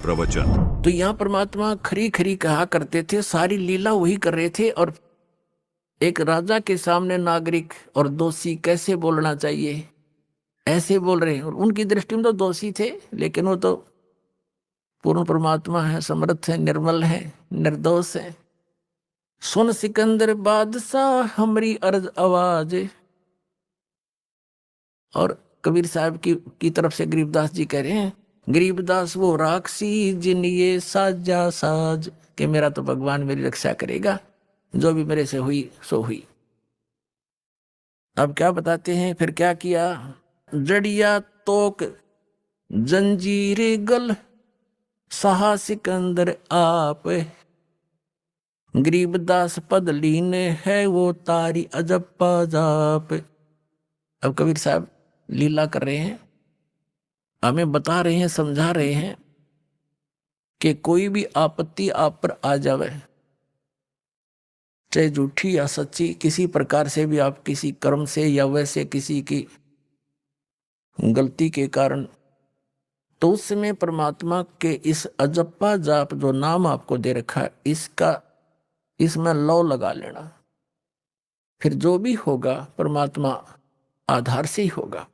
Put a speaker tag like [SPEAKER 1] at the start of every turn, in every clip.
[SPEAKER 1] प्रवचन।
[SPEAKER 2] तो यहाँ परमात्मा खरी खरी कहा करते थे, सारी लीला वही कर रहे थे। और एक राजा के सामने नागरिक और दोषी कैसे बोलना चाहिए ऐसे बोल रहे हैं। और उनकी दृष्टि में तो दोषी थे, लेकिन वो तो पूर्ण परमात्मा है, समर्थ है, निर्मल है, निर्दोष है। सुन सिकंदर बादशाह हमारी अर्ज आवाज। और कबीर साहब की तरफ से गरीबदास जी कह रहे हैं, गरीबदास वो राक्षसी जिन ये साजा साज, कि मेरा तो भगवान मेरी रक्षा करेगा, जो भी मेरे से हुई सो हुई। अब क्या बताते हैं, फिर क्या किया। जड़िया तोक जंजीर गल सहा सिकंदर आप, गरीबदास पद लीन है वो तारी अजप्पा जाप। अब कबीर साहब लीला कर रहे हैं, हमें बता रहे हैं, समझा रहे हैं कि कोई भी आपत्ति आप पर आ जावे, चाहे झूठी या सच्ची, किसी प्रकार से भी, आप किसी कर्म से या वैसे किसी की गलती के कारण, तो उस समय परमात्मा के इस अजप्पा जाप जो नाम आपको दे रखा है, इसमें लौ लगा लेना। फिर जो भी होगा परमात्मा आधार से ही होगा,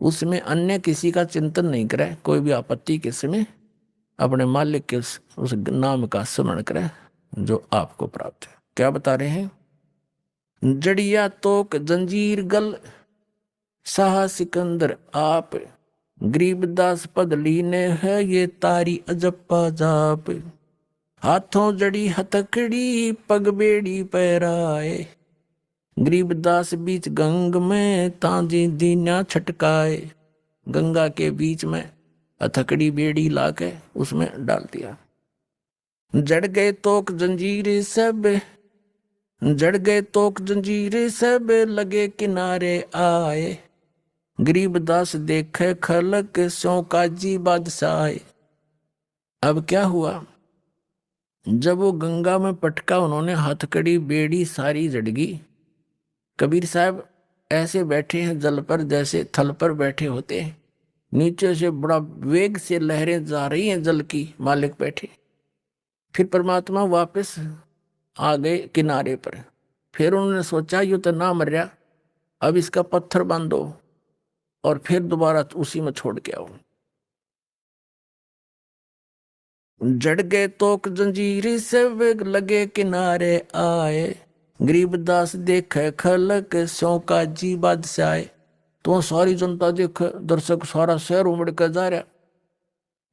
[SPEAKER 2] उसमें अन्य किसी का चिंतन नहीं करे। कोई भी आपत्ति के समय अपने मालिक के उस नाम का स्मरण करे जो आपको प्राप्त है। क्या बता रहे हैं, जड़िया तोक जंजीर गल साहा सिकंदर आप, गरीबदास पद लीने है ये तारी अजप्पा जाप। हाथों जड़ी हथकड़ी पग बेड़ी पैराए, गरीबदास बीच गंग में तांजी दीना छटकाए। गंगा के बीच में हथकड़ी बेड़ी लाके उसमें डाल दिया। जड़ गए तोक जंजीर सब, जड़ गए तोक जंजीर सब लगे किनारे आए, गरीबदास देखे खलक सो काजी बादशाह। अब क्या हुआ, जब वो गंगा में पटका, उन्होंने हथकड़ी बेड़ी सारी जड़गी। कबीर साहब ऐसे बैठे हैं जल पर, जैसे थल पर बैठे होते हैं, नीचे से बड़ा वेग से लहरें जा रही हैं जल की, मालिक बैठे। फिर परमात्मा वापस आ गए किनारे पर। फिर उन्होंने सोचा ये तो ना मर रहा, अब इसका पत्थर बांधो, और फिर दोबारा उसी में छोड़ के आओ। जड़ गए तोक जंजीरी से वेग लगे किनारे आए, गरीबदास देखे खलक सो काजी बादशाह। तो सारी जनता देखे, दर्शक सारा शहर उमड़ कर जा रहा,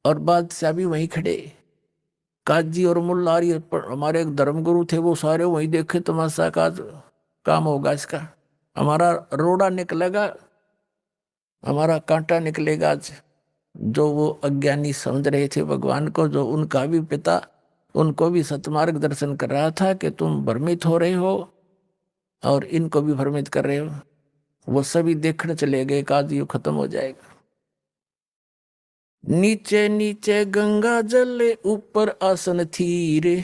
[SPEAKER 2] और बादशाह भी वहीं खड़े। काजी और मुल्लारी हमारे एक धर्मगुरु थे, वो सारे वहीं देखे, तमाशा का काम होगा इसका, हमारा रोड़ा निकलेगा, हमारा कांटा निकलेगा आज। जो वो अज्ञानी समझ रहे थे भगवान को, जो उनका भी पिता उनको भी सतमार्ग दर्शन कर रहा था कि तुम भ्रमित हो रहे हो और इनको भी भ्रमित कर रहे हो, वो सभी देखने चले गए, आज ये खत्म हो जाएगा। नीचे नीचे गंगा जल ऊपर आसन थीर,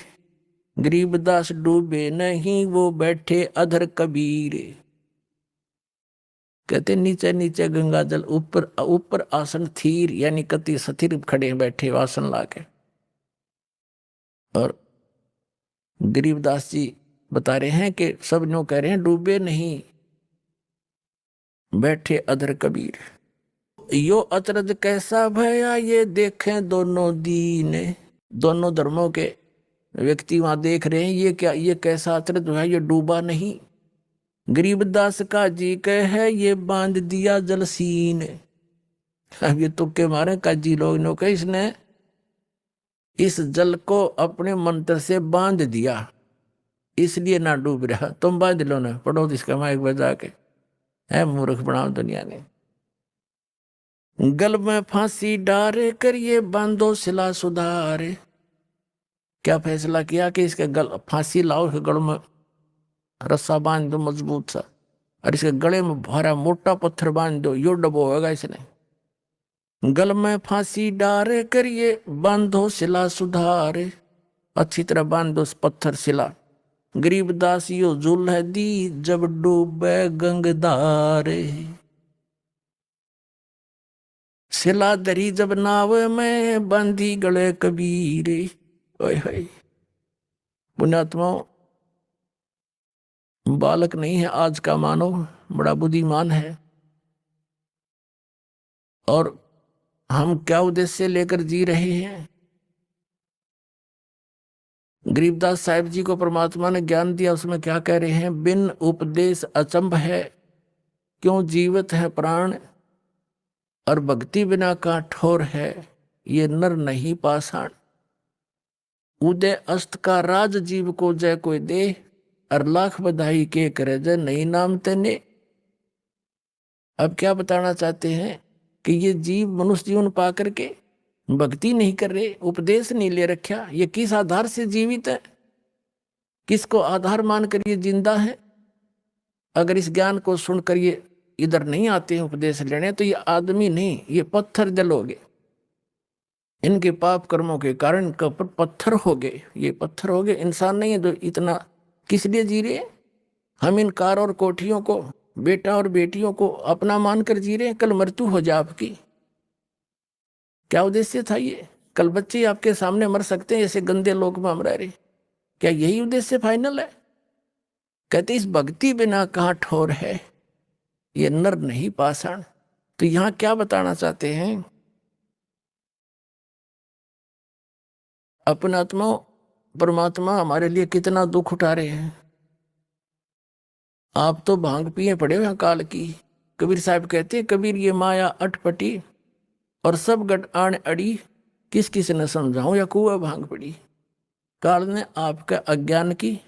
[SPEAKER 2] गरीबदास डूबे नहीं वो बैठे अधर कबीर। कहते नीचे नीचे गंगा जल, ऊपर ऊपर आसन थीर, यानी कति स्थिर खड़े बैठे आसन लाके। और गरीबदास जी बता रहे हैं कि सब नो कह रहे हैं डूबे नहीं बैठे अधर कबीर। यो अचरज कैसा भया ये देखें दोनों दीन, दोनों धर्मों के व्यक्ति वहां देख रहे हैं, ये क्या, ये कैसा अचरज है, ये डूबा नहीं। गरीबदास का जी कह है ये बांध दिया जलसीन। अब ये तुक्के मारे काजी लोग ने कहा इसने इस जल को अपने मंत्र से बांध दिया, इसलिए ना डूब रहा। तुम बांध लो ना, पढ़ो इसका माइक बजा के, है मूर्ख बनाओ दुनिया ने। गल में फांसी डारे करिए बांधो सिला सुधारे। क्या फैसला किया कि इसके गल फांसी लाओ, इसके गल में रस्सा बांध दो मजबूत सा, और इसके गले में भारा मोटा पत्थर बांध दो, यो डबो होगा इसने। गल में फांसी डारे करिए बांधो सिला सुधारे, अच्छी तरह बांध दो पत्थर सिला। गरीबदास यो जुल है दी जब डूबे गंगदारे। सिला दरी जब नाव में बांधी गले कबीरे। ओए होए, पुण्यात्माओं, बालक नहीं है आज का मानव, बड़ा बुद्धिमान है। और हम क्या उद्देश्य लेकर जी रहे हैं? गरीबदास साहिब जी को परमात्मा ने ज्ञान दिया, उसमें क्या कह रहे हैं? बिन उपदेश अचंभ है, क्यों जीवित है प्राण, और भक्ति बिना का ठोर है, ये नर नहीं पाषाण। उदय अस्त का राज जीव को जय कोई दे, और लाख बधाई के करे जय नहीं नाम तेने। अब क्या बताना चाहते हैं कि ये जीव मनुष्य जीवन पा करके भक्ति नहीं कर रहे, उपदेश नहीं ले रखा, ये किस आधार से जीवित है, किसको आधार मानकर ये जिंदा है? अगर इस ज्ञान को सुनकर ये इधर नहीं आते हैं उपदेश लेने, तो ये आदमी नहीं, ये पत्थर जल हो गए। इनके पाप कर्मों के कारण इनके ऊपर पत्थर हो गए, ये पत्थर हो गए, इंसान नहीं है। जो इतना किस लिए जी रहे? हम इन कार और कोठियों को, बेटा और बेटियों को अपना मानकर जी रहे हैं। कल मृत्यु हो जाए आपकी, क्या उद्देश्य था ये? कल बच्चे आपके सामने मर सकते हैं, ऐसे गंदे लोग में हम रह रहे, क्या यही उद्देश्य फाइनल है? कहते इस भक्ति बिना कहाँ ठोर है, ये नर नहीं पाषाण। तो यहां क्या बताना चाहते हैं? अपना आत्मा परमात्मा हमारे लिए कितना दुख उठा रहे हैं। आप तो भांग पिए पड़े हो काल की। कबीर साहब कहते हैं, कबीर ये माया अटपटी, और सब गट आण अड़ी, किस किस ने समझाऊं या कुआ भांग पड़ी। काल ने आपका अज्ञान की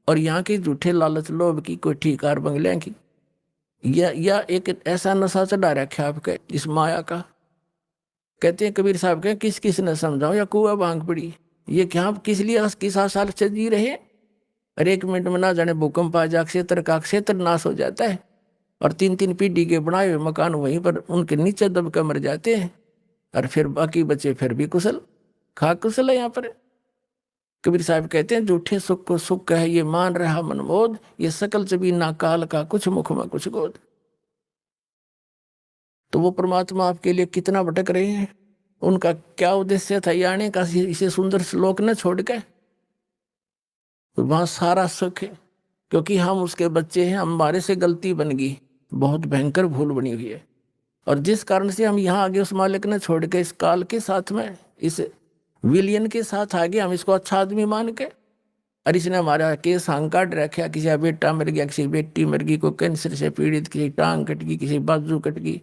[SPEAKER 2] और यहाँ के झूठे लालच लोभ की, कोई ठीकार बंगलियां की, या एक ऐसा नशा चढ़ा रखा आपके इस माया का। कहते हैं कबीर साहब के, किस किस ने समझाओ या कुआ भांग पड़ी। ये क्या आप किस लिए किस साल से जी रहे? और एक मिनट में ना जाने भूकंप आ जा, क्षेत्र का क्षेत्र नाश हो जाता है, और 3-3 पीढ़ी के बनाए हुए मकान वहीं पर उनके नीचे दबकर मर जाते हैं, और फिर बाकी बचे फिर भी कुशल खा कुशल है। यहाँ पर कबीर साहब कहते हैं, झूठे सुख को सुख है ये मान रहा मनमोद, ये सकल चबी ना काल का कुछ मुख में कुछ गोद। तो वो परमात्मा आपके लिए कितना भटक रहे हैं, उनका क्या उद्देश्य था ये आने का इसे सुंदर श्लोक न छोड़ के? तो वहां सारा सुख है, क्योंकि हम उसके बच्चे हैं, हमारे से गलती बन गई, बहुत भयंकर भूल बनी हुई है, और जिस कारण से हम यहाँ आगे उस मालिक ने छोड़ के इस काल के साथ में, इस विलियन के साथ आगे, हम इसको अच्छा आदमी मान के, और इसने हमारा केस हांग काट रखा, किसी का बेटा मर गया, किसी बेटी मर गई, कोई कैंसर से पीड़ित, किसी टांग कट गई, किसी बाजू कट गई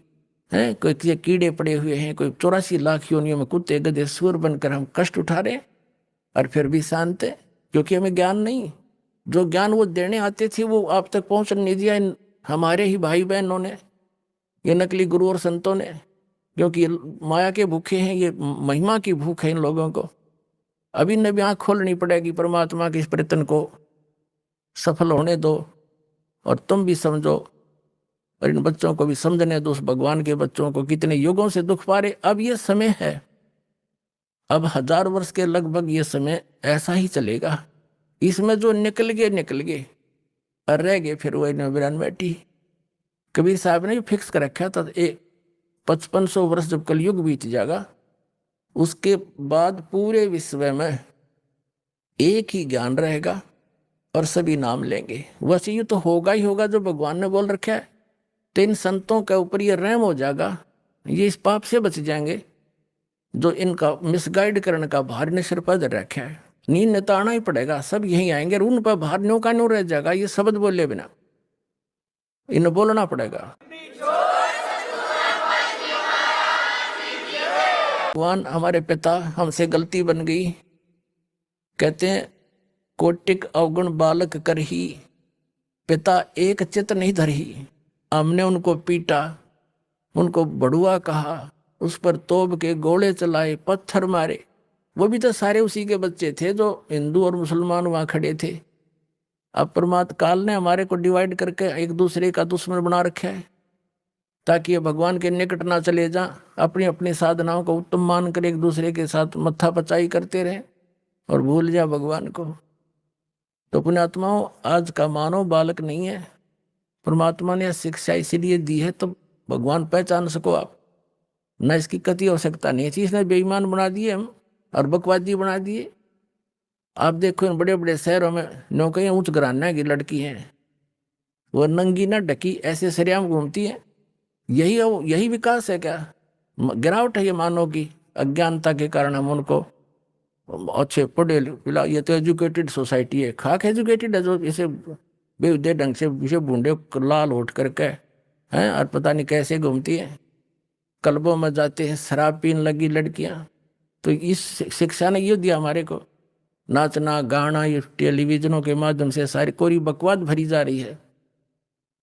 [SPEAKER 2] है, कोई किसी कीड़े पड़े हुए हैं, कोई 84 लाख योनियों में कुत्ते गधे सुअर बनकर हम कष्ट उठा रहे हैं, और फिर भी शांत है, क्योंकि हमें ज्ञान नहीं। जो ज्ञान वो देने आते थे वो आप तक पहुंच नहीं दिया हमारे ही भाई बहनों ने, ये नकली गुरु और संतों ने, क्योंकि माया के भूखे हैं, ये महिमा की भूख है इन लोगों को। अभी न भी आँख खोलनी पड़ेगी, परमात्मा के इस प्रयत्न को सफल होने दो, और तुम भी समझो, और इन बच्चों को भी समझने दो, उस भगवान के बच्चों को कितने युगों से दुख पा रहे। अब ये समय है, अब 1000 वर्ष के लगभग ये समय ऐसा ही चलेगा। इसमें जो निकल गए और रह गए फिर वही नबीरान बैठी। कबीर साहब ने फिक्स कर रखा था, 5500 वर्ष जब कलयुग बीत जाएगा, उसके बाद पूरे विश्व में एक ही ज्ञान रहेगा और सभी नाम लेंगे। वैसे ये तो होगा ही होगा जो भगवान ने बोल रखा है। तो इन संतों के ऊपर ये रहम हो जाएगा, ये इस पाप से बच जाएंगे जो इनका मिसगाइड करने का भार ने सिर पर रखा है। नींद ने तो आना ही पड़ेगा, सब यहीं आएंगे, उन पर भार न्यों का न्यों रह जाएगा। ये शब्द बोले बिना इन्हें बोलना पड़ेगा। भगवान हमारे पिता, हमसे गलती बन गई, कहते हैं कोटिक अवगुण बालक करही, पिता एक चित नहीं धरही। हमने उनको पीटा, उनको बड़ुआ कहा, उस पर तोप के गोले चलाए, पत्थर मारे। वो भी तो सारे उसी के बच्चे थे जो हिंदू और मुसलमान वहां खड़े थे। अब परमात्मा काल ने हमारे को डिवाइड करके एक दूसरे का दुश्मन बना रखा है, ताकि ये भगवान के निकट ना चले जा, अपनी अपनी साधनाओं को उत्तम मानकर एक दूसरे के साथ मत्था पचाई करते रहे और भूल जा भगवान को। तो पुण्यात्माओं, आज का मानव बालक नहीं है। परमात्मा ने शिक्षा इसीलिए दी है तो भगवान पहचान सको आप। ना इसकी कति आवश्यकता नहीं थी। इसने बेईमान बना दिए हम और बकवादी बना दिए। आप देखो इन बड़े बड़े शहरों में नौकरियां उच्च घराने की लड़की हैं, वो नंगी ना ढकी ऐसे सरेआम घूमती है। यही विकास है क्या? गिरावट है ये मानव की अज्ञानता के कारण। हम उनको अच्छे पढ़े पिला, ये तो एजुकेटेड सोसाइटी है, खाक एजुकेटेड है जो इसे बेहुदे ढंग से इसे बूढ़े लाल होट करके हैं और पता नहीं कैसे घूमती है। क्लबों में जाते हैं, शराब पीने लगी लड़कियां। तो इस शिक्षा ने ये दिया हमारे को, नाचना गाना ये टेलीविजनों के माध्यम से सारी कोरी बकवाद भरी जा रही है।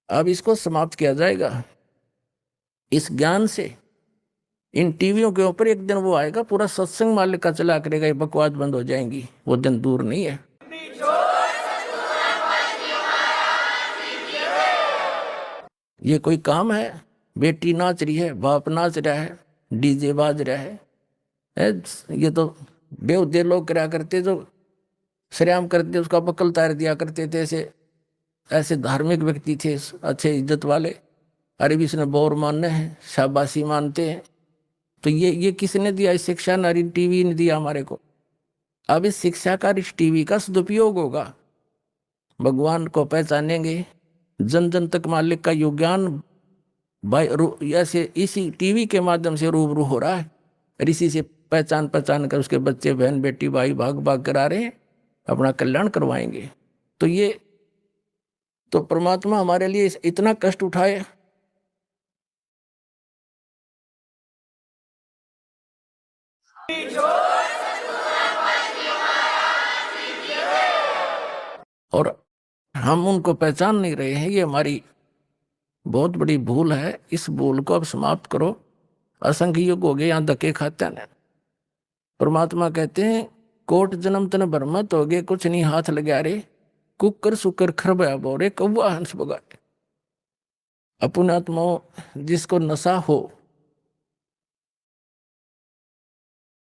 [SPEAKER 2] अब इसको समाप्त किया जाएगा इस ज्ञान से। इन टीवियों के ऊपर एक दिन वो आएगा, पूरा सत्संग मालिक का चला करेगा, ये बकवाद बंद हो जाएंगी, वो दिन दूर नहीं है। ये कोई काम है? बेटी नाच रही है, बाप नाच रहा है, डीजे बाज रहा है। ये तो बेहुदे लोग करा करते, जो श्रेयाम करते उसका बकल तार दिया करते थे। ऐसे ऐसे धार्मिक व्यक्ति थे अच्छे इज्जत वाले, अरे भी इसने बोर मानने हैं, शाबाशी मानते हैं। तो ये किसने दिया? इस शिक्षा नारी टीवी ने दिया हमारे को। अब इस शिक्षा का इस टीवी का सदुपयोग होगा, भगवान को पहचानेंगे, जन जन तक मालिक का योगदान ऐसे इसी टीवी के माध्यम से रूबरू हो रहा है। और इसी से पहचान कर उसके बच्चे बहन बेटी भाई भाग भाग कर आ रहे हैं, अपना कल्याण करवाएंगे। तो ये तो परमात्मा हमारे लिए इतना कष्ट उठाए। और हम उनको पहचान नहीं रहे हैं, ये हमारी बहुत बड़ी भूल है। इस भूल को अब समाप्त करो। असंख्य युग हो गए यहाँ धक्के खाते हैं। परमात्मा कहते हैं कोट जन्म तन भरमत हो गए, कुछ नहीं हाथ लगा रे, कुकर सुकर खरबया बोरे, कौआ हंस बगारे। अपने आत्माओं जिसको नशा हो,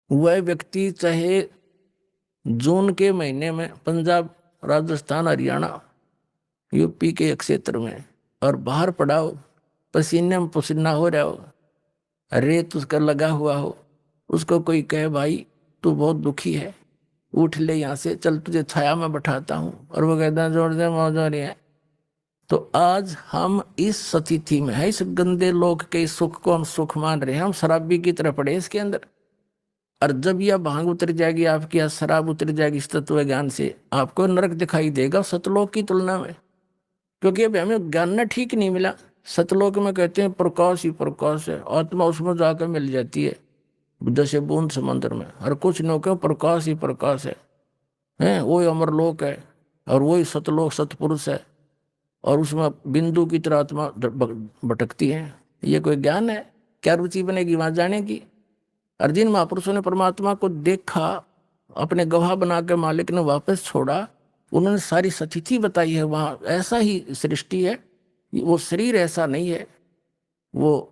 [SPEAKER 2] वह व्यक्ति चाहे जून के महीने में पंजाब राजस्थान हरियाणा यूपी के क्षेत्र में और बाहर पड़ा हो, पसीने में पसीना हो रहा हो, रेत उसका लगा हुआ हो, उसको कोई कहे भाई तू बहुत दुखी है, उठ ले यहाँ से, चल तुझे छाया में बैठाता हूँ, और वो कहता है जोड़ दे मौज हो रही है। तो आज हम इस स्थिति में है, इस गंदे लोक के सुख को हम सुख मान रहे हैं, हम शराबी की तरह पड़े इसके अंदर। और जब यह भांग उतर जाएगी आपकी, या शराब उतर जाएगी इस तत्व ज्ञान से, आपको नरक दिखाई देगा सतलोक की तुलना में। क्योंकि अभी हमें ज्ञान न ठीक नहीं मिला। सतलोक में कहते हैं प्रकाश ही प्रकाश है, आत्मा उसमें जाकर मिल जाती है जैसे बूंद समंदर में। और कुछ लोग प्रकाश ही प्रकाश है, वही अमरलोक है और वही सतलोक सतपुरुष है, और उसमें बिंदु की तरह आत्मा भटकती है। ये कोई ज्ञान है? क्या रुचि बनेगी वहां जाने की? और जिन महापुरुषों ने परमात्मा को देखा, अपने गवाह बना के मालिक ने वापस छोड़ा, उन्होंने सारी स्थिति बताई है। वहाँ ऐसा ही सृष्टि है, वो शरीर ऐसा नहीं है, वो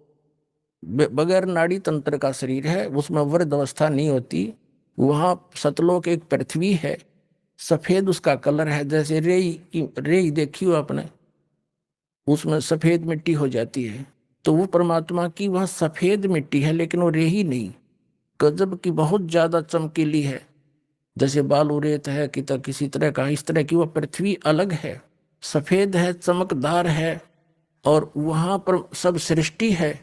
[SPEAKER 2] बगैर नाड़ी तंत्र का शरीर है, उसमें वृद्ध अवस्था नहीं होती। वहाँ सतलोक एक पृथ्वी है, सफेद उसका कलर है, जैसे रेई देखी हो आपने, उसमें सफेद मिट्टी हो जाती है। तो वो परमात्मा की वहाँ सफेद मिट्टी है, लेकिन वो रेही नहीं, गजब की बहुत ज्यादा चमकीली है, जैसे बालू रेत है कि तो किसी तरह का, इस तरह की वह पृथ्वी अलग है, सफेद है, चमकदार है। और वहां पर सब सृष्टि है,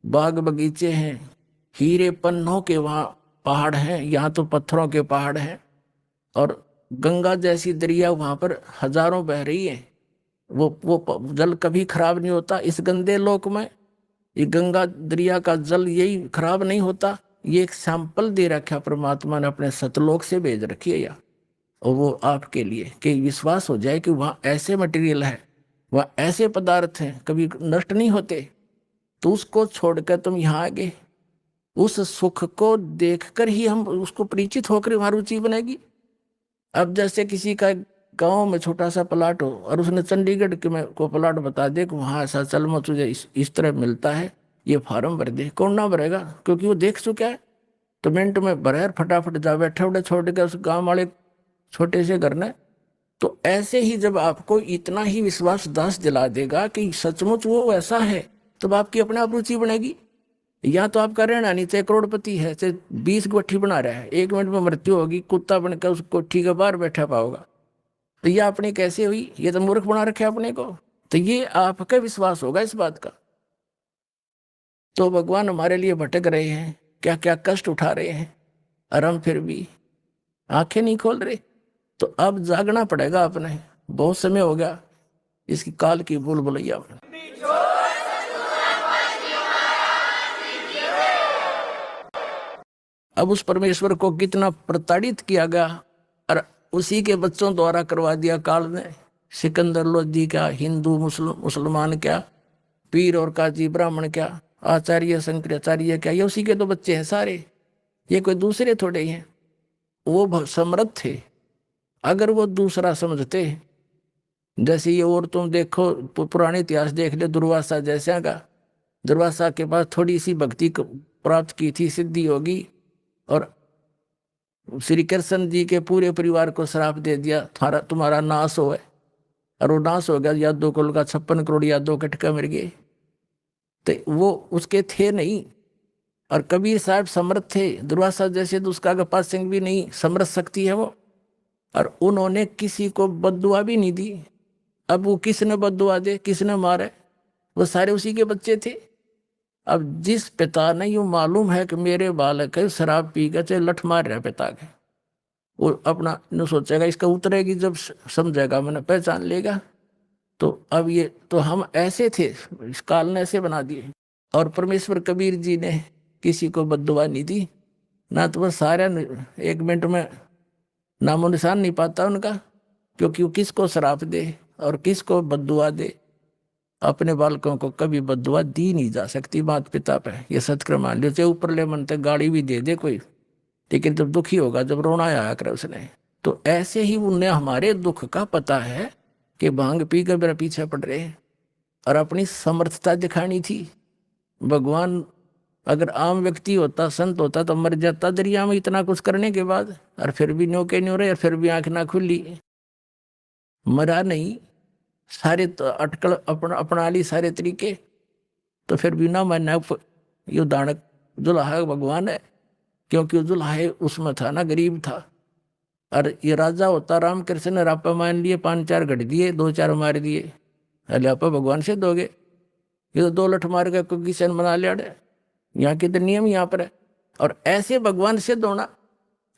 [SPEAKER 2] बाग बगीचे हैं, हीरे पन्नों के वहां पहाड़ हैं, यहाँ तो पत्थरों के पहाड़ हैं। और गंगा जैसी दरिया वहां पर हजारों बह रही है, वो जल कभी खराब नहीं होता। इस गंदे लोक में ये गंगा दरिया का जल यही खराब नहीं होता। ये एक सैंपल दे रखा परमात्मा ने, अपने सतलोक से भेज रखी है या, और वो आपके लिए कि विश्वास हो जाए कि वहाँ ऐसे मटेरियल है, वहाँ ऐसे पदार्थ हैं, कभी नष्ट नहीं होते। तो उसको छोड़कर तुम यहाँ आ गए, उस सुख को देखकर ही हम उसको परिचित होकर वहाँ रुचि बनेगी। अब जैसे किसी का गांव में छोटा सा प्लाट हो और उसने चंडीगढ़ के में को प्लाट बता दे कि वहाँ ऐसा चल में तुझे इस तरह मिलता है, ये फार्म भर दे, कौन ना भरेगा? क्योंकि वो देख चुका है। तो मिनट में भरे, फटाफट जा बैठे उठे छोड़ के उस गाँव वाले छोटे से घर ने। तो ऐसे ही जब आपको इतना ही विश्वास दास दिला देगा कि सचमुच वो ऐसा है, तब आपकी अपने आप रुचि बनेगी। या तो आपका रहना नहीं, चाहे करोड़पति है, चाहे 20 कोठी बना रहा है, 1 मिनट में मृत्यु होगी, कुत्ता बनकर उस कोठी के बाहर बैठा पाओगा। तो ये अपनी कैसे हुई? ये तो मूर्ख बना रखे अपने को। तो ये आपका विश्वास होगा इस बात का। तो भगवान हमारे लिए भटक रहे हैं, क्या क्या कष्ट उठा रहे हैं, और हम फिर भी आंखें नहीं खोल रहे। तो अब जागना पड़ेगा अपने। बहुत समय हो गया इसकी काल की भूल भुलैया में। अब उस परमेश्वर को कितना प्रताड़ित किया गया, और उसी के बच्चों द्वारा करवा दिया काल ने। सिकंदर लोधी क्या, हिंदू मुसलमान क्या, पीर और काजी ब्राह्मण क्या, आचार्य शंकराचार्य क्या, ये उसी के तो बच्चे हैं सारे। ये कोई दूसरे थोड़े ही हैं। वो समर्थ थे। अगर वो दूसरा समझते, जैसे ये, और तुम देखो पुराने इतिहास देख ले, दुर्वासा जैसा का। दुर्वासा के पास थोड़ी सी भक्ति प्राप्त की थी, सिद्धि होगी, और श्री कृष्ण जी के पूरे परिवार को श्राप दे दिया, तुम्हारा नाश हो है। और वो नाश हो गया, यादव कुल का 56 करोड़ यादव कटका मर गए। तो वो उसके थे नहीं। और कबीर साहब समर्थ थे, दुर्वासा जैसे तो उसका पास सिंह भी नहीं, समर्थ शक्ति है वो। और उन्होंने किसी को बद्दुआ भी नहीं दी। अब वो किसने बद्दुआ दे, किसने मारे? वो सारे उसी के बच्चे थे। अब जिस पिता ने यूं मालूम है कि मेरे बालक है शराब पी के चाहे लठ मार रहा पिता के, वो अपना न सोचेगा, इसका उतरेगी जब समझेगा, मैंने पहचान लेगा। तो अब ये तो हम ऐसे थे, इस काल ने ऐसे बना दिए। और परमेश्वर कबीर जी ने किसी को बद्दुआ नहीं दी ना, तो वह सारे 1 मिनट में नामो निशान नहीं पाता उनका। क्योंकि वो किसको श्राप दे और किसको बद्दुआ दे, अपने बालकों को कभी बद्दुआ दी नहीं जा सकती माता पिता पे। ये सत्क्रम मान लो, चाहे ऊपर ले मन तक गाड़ी भी दे दे कोई, लेकिन जब दुखी होगा, जब रोना आया कर उसने। तो ऐसे ही उन्हें हमारे दुख का पता है कि भांग पी कर मेरा पीछे पड़ रहे हैं, और अपनी समर्थता दिखानी थी। भगवान अगर आम व्यक्ति होता, संत होता, तो मर जाता दरिया में इतना कुछ करने के बाद, और फिर भी न्यो के न्यो रहे, और फिर भी आंख ना खुली। मरा नहीं, सारे तो अटकल अपना ली सारे तरीके, तो फिर भी ना मानना। यो दानक दुल्हा भगवान है, क्योंकि दुल्हा उसमें था ना, गरीब था। और ये राजा होता, रामकृष्ण ने रापा मान लिए, 5-4 घट दिए, 2-4 मार दिए। अले आपा भगवान से दोगे? ये तो 2 लठ मार के कोई किसान बना लिया। यहाँ के तो नियम यहाँ पर है। और ऐसे भगवान सिद्ध होना,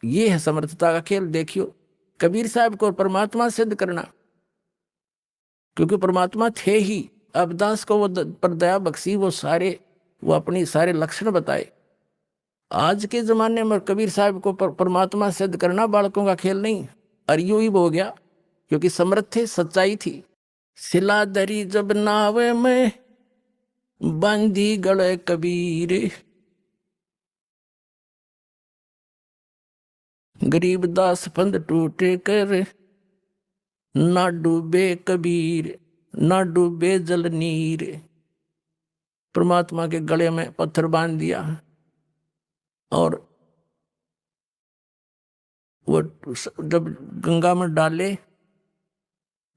[SPEAKER 2] ये है समर्थता का खेल। देखियो कबीर साहब को परमात्मा सिद्ध करना, क्योंकि परमात्मा थे ही। अबदास को वो पर दया बख्शी, वो अपनी सारे लक्षण बताए। आज के जमाने में कबीर साहब को परमात्मा सिद्ध करना बालकों का खेल नहीं। और यूं ही हो गया, क्योंकि समर्थ थे, सच्चाई थी। सिला दरी जब नावे में बांधी गले कबीर, गरीबदास फंद टूटे कर ना डूबे कबीर, ना डूबे जल नीर। परमात्मा के गले में पत्थर बांध दिया, और वो जब गंगा में डाले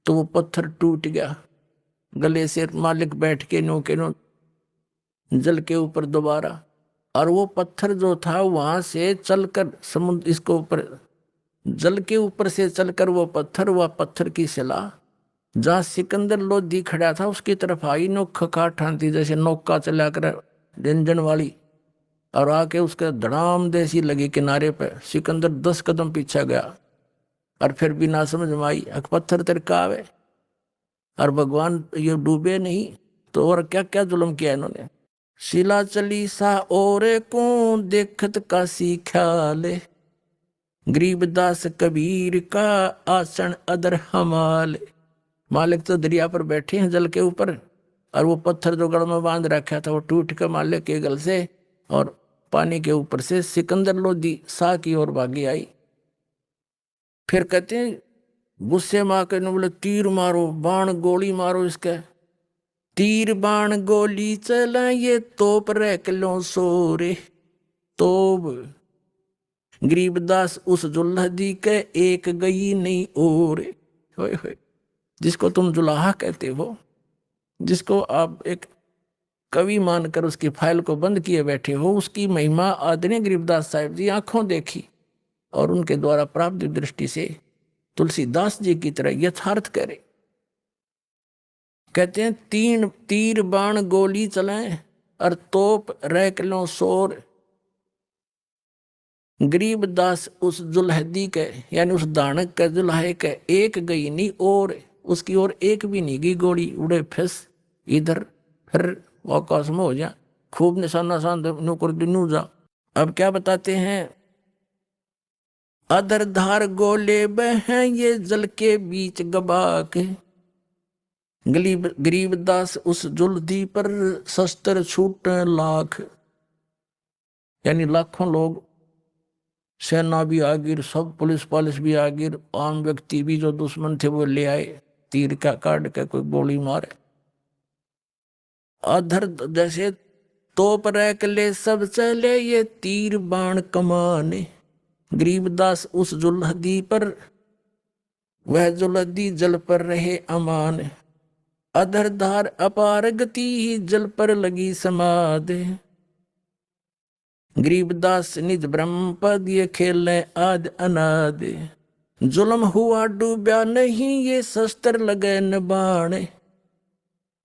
[SPEAKER 2] तो वो पत्थर टूट गया गले से। मालिक बैठ के नो के नो जल के ऊपर दोबारा, और वो पत्थर जो था वहां से चलकर समुद्र, इसको ऊपर जल के ऊपर से चलकर वो पत्थर की शिला जहाँ सिकंदर लोधी खड़ा था उसकी तरफ आई, नोख काट ठानती, जैसे नौका चला कर इंजन वाली, और आके उसके धड़ाम देसी लगी किनारे पे। सिकंदर 10 कदम पीछे गया, और फिर भी ना समझ में आई, पत्थर तिरका आवे। और भगवान ये डूबे नहीं, तो और क्या क्या जुल्म किया इन्होंने। शिला चली सा और को देखत का ख्याल, गरीबदास कबीर का आसन अदर हमाल। मालिक तो दरिया पर बैठे हैं जल के ऊपर, और वो पत्थर जो गढ़ में बांध रखा था वो टूट कर मालिक के गल से और पानी के ऊपर से सिकंदर लोधी शाह की ओर भागी आई। फिर कहते हैं गुस्से में आकर बोले, तीर मारो, बाण गोली मारो इसके। तीर बाण गोली चला ये तोप रख लो सोरे, तोब गरीबदास उस जुल्हदी के एक गई नहीं और। जिसको तुम जुलाहा कहते हो, जिसको आप एक कवि मानकर उसकी फाइल को बंद किए बैठे हो, उसकी महिमा आदरणीय गरीबदास साहिब जी आंखों देखी और उनके द्वारा प्राप्त दृष्टि से तुलसीदास जी की तरह यथार्थ करे। कहते हैं तीन तीर बाण गोली चलें और तोप रैक लो शोर। गरीबदास उस जुल्हदी के यानी उस दानक के जुल्हे के एक गई नहीं और उसकी ओर एक भी नहीं गई गोली, उड़े फिस इधर फिर आकाश में हो जा, खूब निशाना सान नौकर दिनू जा। अब क्या बताते हैं, अधर धार गोले बह ये जल के बीच गबाक। गरीबदास उस जुल्हदी पर शस्त्र छूट लाख, यानी लाखों लोग, सेना भी आ गिर, सब पुलिस भी आ गिर, आम व्यक्ति भी जो दुश्मन थे वो ले आए, तीर का काट के कोई गोली मारे। अधर जैसे तोप रैक ले सब चले ये तीर बाण कमाने। गरीबदास उस जुल्हदी पर, वह जुल्हदी जल पर रहे अमान। अधर धार अपार गति जल पर लगी समाधि। गरीबदास निज ब्रह्म पद ये खेले आद अनाद। जुल्म हुआ डूबा नहीं ये शस्त्र लगे न बाण।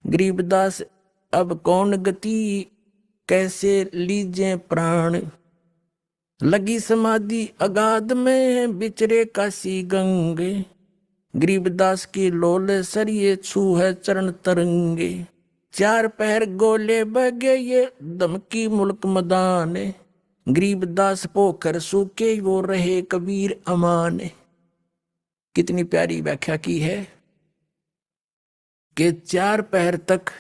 [SPEAKER 2] गरीबदास अब कौन गति कैसे लीजे प्राण। लगी समाधि अगाध में बिचरे काशी गंगे। गरीबदास की लोल सरिये छू है चरण तरंगे। चार पैर गोले बगे ये दमकी मुल्क मदान। गरीबदास पोखर सूखे वो रहे कबीर अमान। कितनी प्यारी व्याख्या की है कि 4 पैर तक,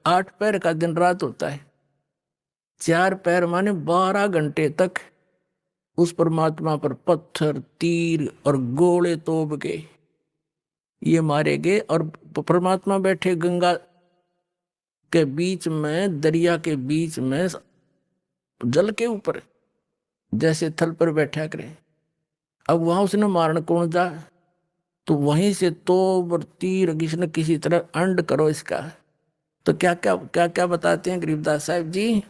[SPEAKER 2] 8 पैर का दिन रात होता है, 4 पैर माने 12 घंटे तक उस परमात्मा पर पत्थर तीर और गोले तोप के ये मारे गए। और परमात्मा बैठे गंगा के बीच में, दरिया के बीच में, जल के ऊपर, जैसे थल पर बैठा करे। अब वहां उसने मारन कौन जा, तो वहीं से तोप और तीर किसी किसी तरह अंड करो इसका। तो क्या क्या क्या क्या बताते हैं गरीबदास साहिब जी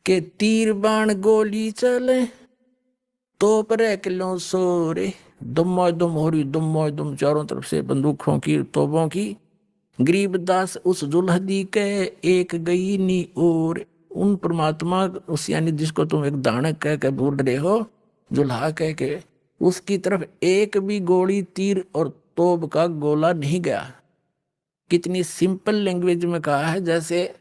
[SPEAKER 2] के तीर बाण गोली चले तोप रैक लो सोरे। दुम्मा दुम हो रही, दुम्मा दुम चारों तरफ से बंदूकों की तोपों की। गरीबदास उस जुल्हदी के एक गई नी और। उन परमात्मा उस यानी जिसको तुम एक दानक कह के बोल रहे हो, जुल्हा कह के, उसकी तरफ एक भी गोली तीर और तोप का गोला नहीं गया। कितनी सिंपल लैंग्वेज में कहा है, जैसे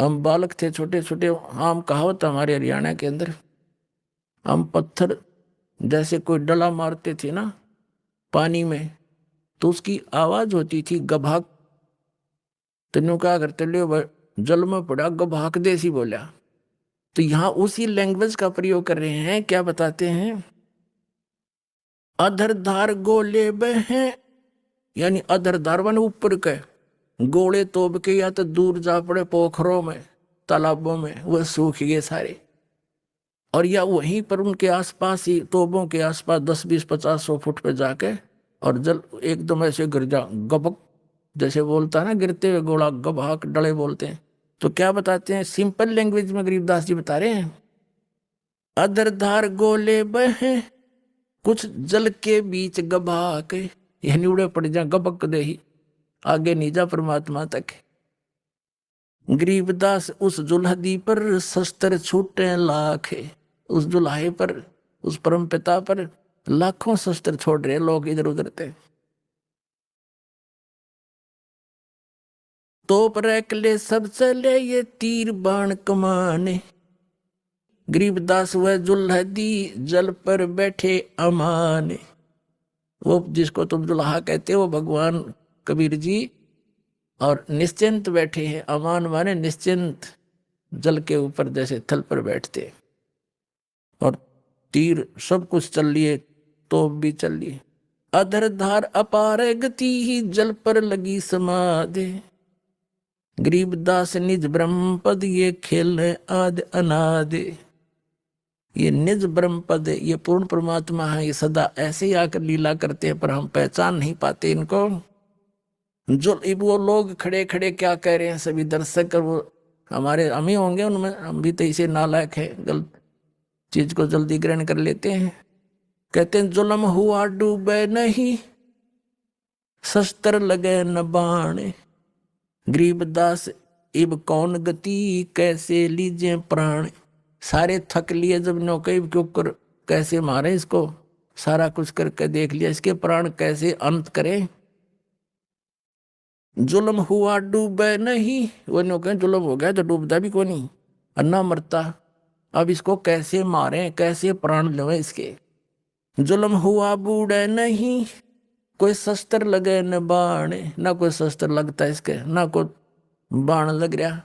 [SPEAKER 2] हम बालक थे छोटे छोटे, हम कहावत हमारे हरियाणा के अंदर, हम पत्थर जैसे कोई डला मारते थे ना पानी में, तो उसकी आवाज होती थी गभाक। तेनों क्या करते ले जल में पड़ा गभाक देसी बोला। तो यहां उसी लैंग्वेज का प्रयोग कर रहे हैं। क्या बताते हैं, अधर धार गोले बहे, यानी अधर धार वन ऊपर के गोले तोप के या तो दूर जा पड़े पोखरों में तालाबों में, वह सूख गए सारे। और या वहीं पर उनके आसपास ही तोपों के आसपास 10, 20, 50, 100 फुट पे जाके और जल एकदम ऐसे गिर जा, गबक जैसे बोलता है ना गिरते हुए गोला, गबहाक डले बोलते हैं। तो क्या बताते हैं, सिंपल लैंग्वेज में गरीबदास जी बता रहे हैं, अधर धार गोले बहे कुछ जल के बीच गबहाक, यानी उड़े पड़ जा गबक दे ही, आगे नहीं जा परमात्मा तक। गरीबदास उस जुल्हदी पर शस्त्र छूटे लाख। उस जुल्हे पर, उस परम पिता पर लाखों शस्त्र छोड़ रहे लोग इधर उधर थे। तोप रैक ले सब चले ये तीर बाण कमाने। गरीबदास वह जुल्हदी जल पर बैठे अमान। वो जिसको तुम जुल्हा कहते हो भगवान कबीर जी, और निश्चिंत बैठे हैं। अमान माने निश्चिंत, जल के ऊपर जैसे थल पर बैठते, और तीर सब कुछ चल लिए, तोप भी चल लिए। अधर धार अपार गति ही जल पर लगी समाधि। गरीबदास निज ब्रह्म पद ये खेल आद अनाद। ये निज ब्रह्म पद, ये पूर्ण परमात्मा है, ये सदा ऐसे ही आकर लीला करते हैं, पर हम पहचान नहीं पाते इनको। जो वो लोग खड़े खड़े क्या कह रहे हैं, सभी दर्शक, वो हमारे हम ही होंगे उनमें, हम भी तो इसे नालायक है, गलत चीज को जल्दी ग्रहण कर लेते हैं। कहते हैं जुल्म हुआ डूबे नहीं, शस्त्र लगे न बाण, गरीबदास इब कौन गति, कैसे लीजे प्राण। सारे थक लिए जब नौके के ऊपर, कैसे मारे इसको, सारा कुछ करके देख लिया, इसके प्राण कैसे अंत करें। जुल्म हुआ डूबे नहीं, वो नौके जुल्म हो गया तो डूबता भी को नहीं, अन्ना मरता। अब इसको कैसे मारे, कैसे प्राण लेवे इसके। जुल्म हुआ बूढ़े नहीं, कोई शस्त्र लगे न बाण, ना कोई शस्त्र लगता इसके, ना कोई बाण लग रहा।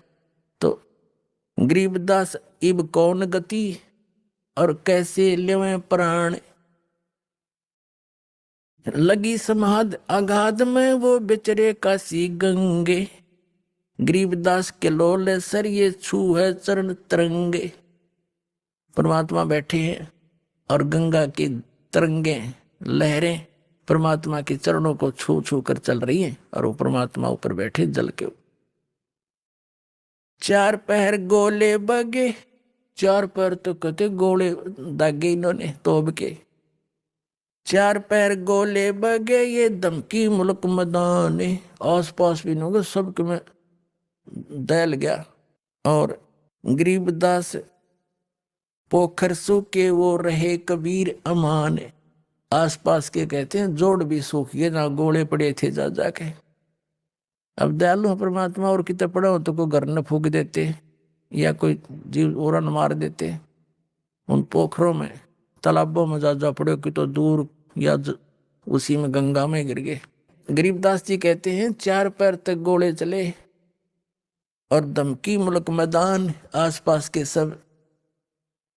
[SPEAKER 2] तो गरीबदास इब कौन गति, और कैसे लेवे प्राण। लगी समाध अगाध में, वो बेचरे काशी गंगे, गरीबदास के लोले सर ये छू है चरण तरंगे। परमात्मा बैठे हैं और गंगा की तरंगे, लहरें परमात्मा के चरणों को छू छू कर चल रही हैं, और वो परमात्मा ऊपर बैठे जल के। चार पैर गोले बगे, चार पैर तो कहते गोले दागे इन्होंने तोब के। चार पैर गोले बगे, ये धमकी मुल्क मैदान, आस पास भी नहीं, सबके में दहल गया। और गरीबदास पोखर सूखे, वो रहे कबीर अमान। आसपास के कहते हैं जोड़ भी सूख गए, ना गोले पड़े थे जा जाके। अब दयालु परमात्मा, और कितने पड़ा हो तो कोई घर न फूक देते, या कोई जीव और न मार देते। उन पोखरों में, तालाबों में जा पड़े कि तो दूर, या उसी में गंगा में गिर गए। गरीबदास जी कहते हैं चार पैर तक गोले चले, और धमकी मुल्क मैदान, आसपास के सब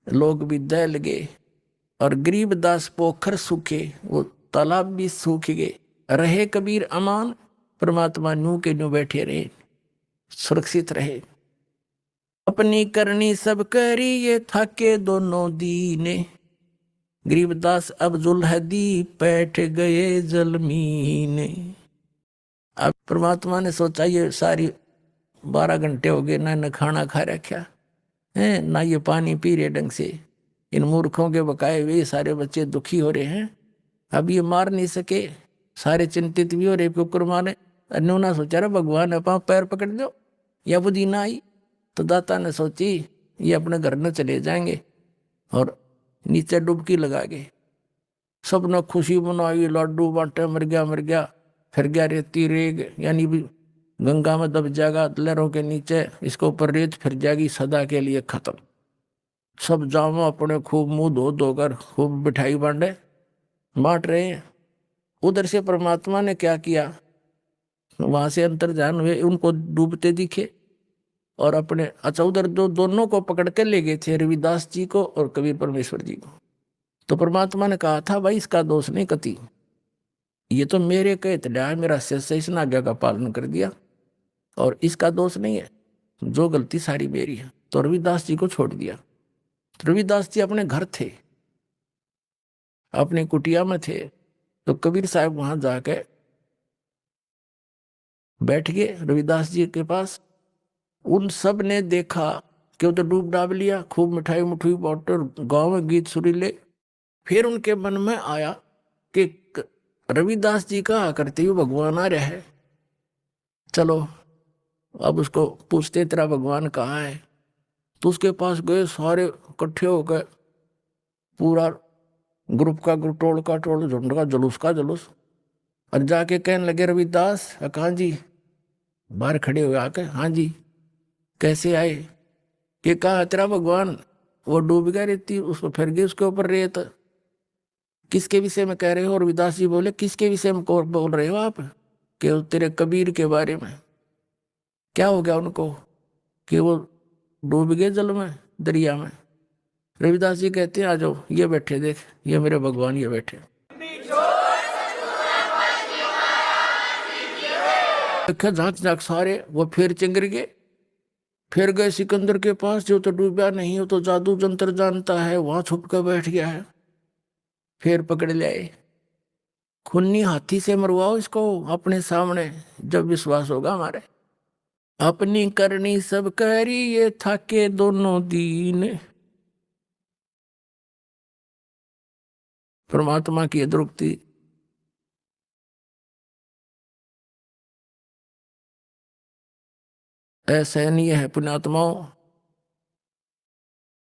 [SPEAKER 2] लोग भी दहल गए। और गरीबदास पोखर सूखे, वो तालाब भी सूख गए। रहे कबीर अमान, परमात्मा न्यू के न्यू बैठे रहे, सुरक्षित रहे। अपनी करनी सब करी, ये थाके दोनों दीने, गरीबदास अब जुल्हदी बैठ गए जलमीने। अब परमात्मा ने सोचा ये सारी 12 घंटे हो गए, ना खाना खा रखा है, ना ये पानी पी रहे ढंग से, इन मूर्खों के बकाए हुए सारे बच्चे दुखी हो रहे हैं, अब ये मार नहीं सके, सारे चिंतित भी हो रहे कुकर मारे। अन्यों सोचा रहा भगवान अपा पैर पकड़ दो, या बुद्धि ना आई तो दाता ने सोची ये अपने घर में चले जाएंगे, और नीचे डुबकी लगा गए। सब ने खुशी मनाई, लाडू बांटे, मर गया, फिर गया रेती रेग, यानी भी गंगा में दब जाएगा लहरों के नीचे, इसको ऊपर रेत फिर जाएगी सदा के लिए खत्म। सब जामो अपने खूब मुंह धो धोकर खूब मिठाई बांट रहे हैं। उधर से परमात्मा ने क्या किया, वहां से अंतर्ध्यान हुए, उनको डूबते दिखे, और अपने अच्छा उधर दोनों को पकड़ के ले गए थे, रविदास जी को और कबीर परमेश्वर जी को। तो परमात्मा ने कहा था भाई इसका दोष नहीं कति, ये तो मेरे कहे तला, मेरा शिष्य इस आज्ञा का पालन कर दिया, और इसका दोष नहीं है, जो गलती सारी मेरी है। तो रविदास जी को छोड़ दिया। तो रविदास जी अपने घर थे, अपने कुटिया में थे। तो कबीर साहब वहां जाके बैठ गए रविदास जी के पास। उन सब ने देखा कि वो तो डूब डाब लिया, खूब मिठाई मुठाई बांटे, गाँव में गीत सुरीले। फिर उनके मन में आया कि रविदास जी का करते हुए भगवान आ रहा है, चलो अब उसको पूछते तेरा भगवान कहाँ है। तो उसके पास गए, सारे इकट्ठे हो गए, पूरा ग्रुप का ग्रुप, टोल का टोल, झुंड का जुलूस का जुलूस। और जाके कहने लगे रविदास, कहाँ जी, बाहर खड़े हुए आके, हाँ जी कैसे आए, कि कहा तेरा भगवान, वो डूब गया रेती, उसको फिर गई उसके ऊपर रेत, किसके विषय में कह रहे हो। रविदास जी बोले किसके विषय में बोल रहे हो आप, कि तेरे कबीर के बारे में। क्या हो गया उनको, कि वो डूब गए जल में, दरिया में। रविदास जी कहते हैं आ जाओ, ये बैठे, देख ये मेरे भगवान ये बैठे। देखा झांक झांक सारे, वो फिर चिंगर गए, फिर गए सिकंदर के पास, जो तो डूबा नहीं, हो तो जादू जंतर जानता है, वहां छुप कर बैठ गया है। फिर पकड़ ले आए, खूनी हाथी से मरवाओ इसको अपने सामने, जब विश्वास होगा हमारे। अपनी करनी सब करी ये थाके दोनों दीन। परमात्मा की अद्रुक्ति असहनीय है पुण्यात्माओं।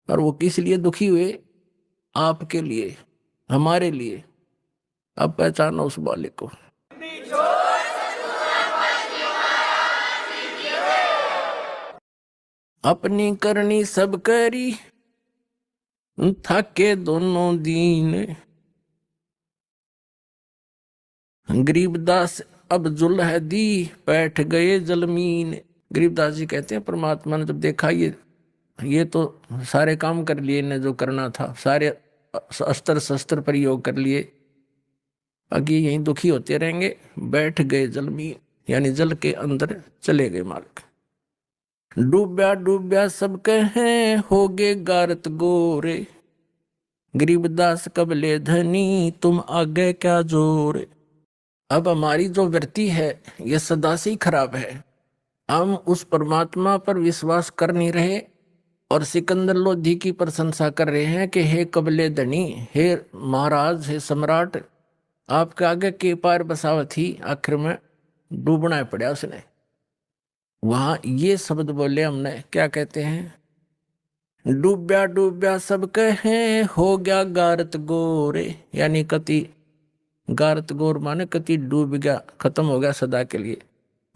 [SPEAKER 2] और वो किस लिए दुखी हुए? आपके लिए, हमारे लिए। अब पहचानो उस बालिक को। अपनी करनी सब करी थाके दोनों दीन। गरीबदास अब जुल्ह दी बैठ गए जलमीन। गरीबदास जी कहते हैं परमात्मा ने जब देखा ये तो सारे काम कर लिए ने जो करना था, सारे अस्त्र शस्त्र प्रयोग कर लिए, बाकी यहीं दुखी होते रहेंगे। बैठ गए जल में, यानी जल के अंदर चले गए मालिक। डूब्या डूब्या सब कहें होगे गारत गोरे। गरीबदास कब ले धनी तुम आगे क्या जोर। अब हमारी जो वृत्ति है ये सदा से ही खराब है। हम उस परमात्मा पर विश्वास कर नहीं रहे और सिकंदर लोधी की प्रशंसा कर रहे हैं कि हे कबले धनी, हे महाराज, हे सम्राट, आपके आगे के पार बसावत ही। आखिर में डूबना पड़ा उसने। वहां ये शब्द बोले हमने, क्या कहते हैं? डूब्या डूब्या सब कहें हो गया गारत गोरे, यानी कति गारत गोर माने कति डूब गया, खत्म हो गया सदा के लिए।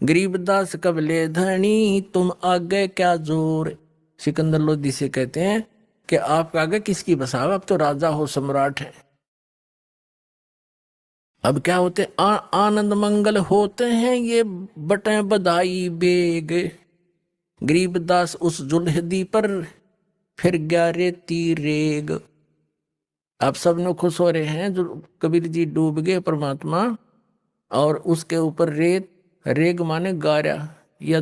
[SPEAKER 2] गरीबदास कबले धनी तुम आगे क्या जोर। सिकंदर लोधी से कहते हैं कि आप आगे किसकी बसाव, अब तो राजा हो, सम्राट है। अब क्या होते आनंद मंगल होते हैं ये बटे बधाई बेग। गरीबदास उस जुल्हदी पर फिर ग्यारे तीरेग। आप सब लोग खुश हो रहे हैं, जो कबीर जी डूब गए परमात्मा, और उसके ऊपर रेत, रेग माने गारा या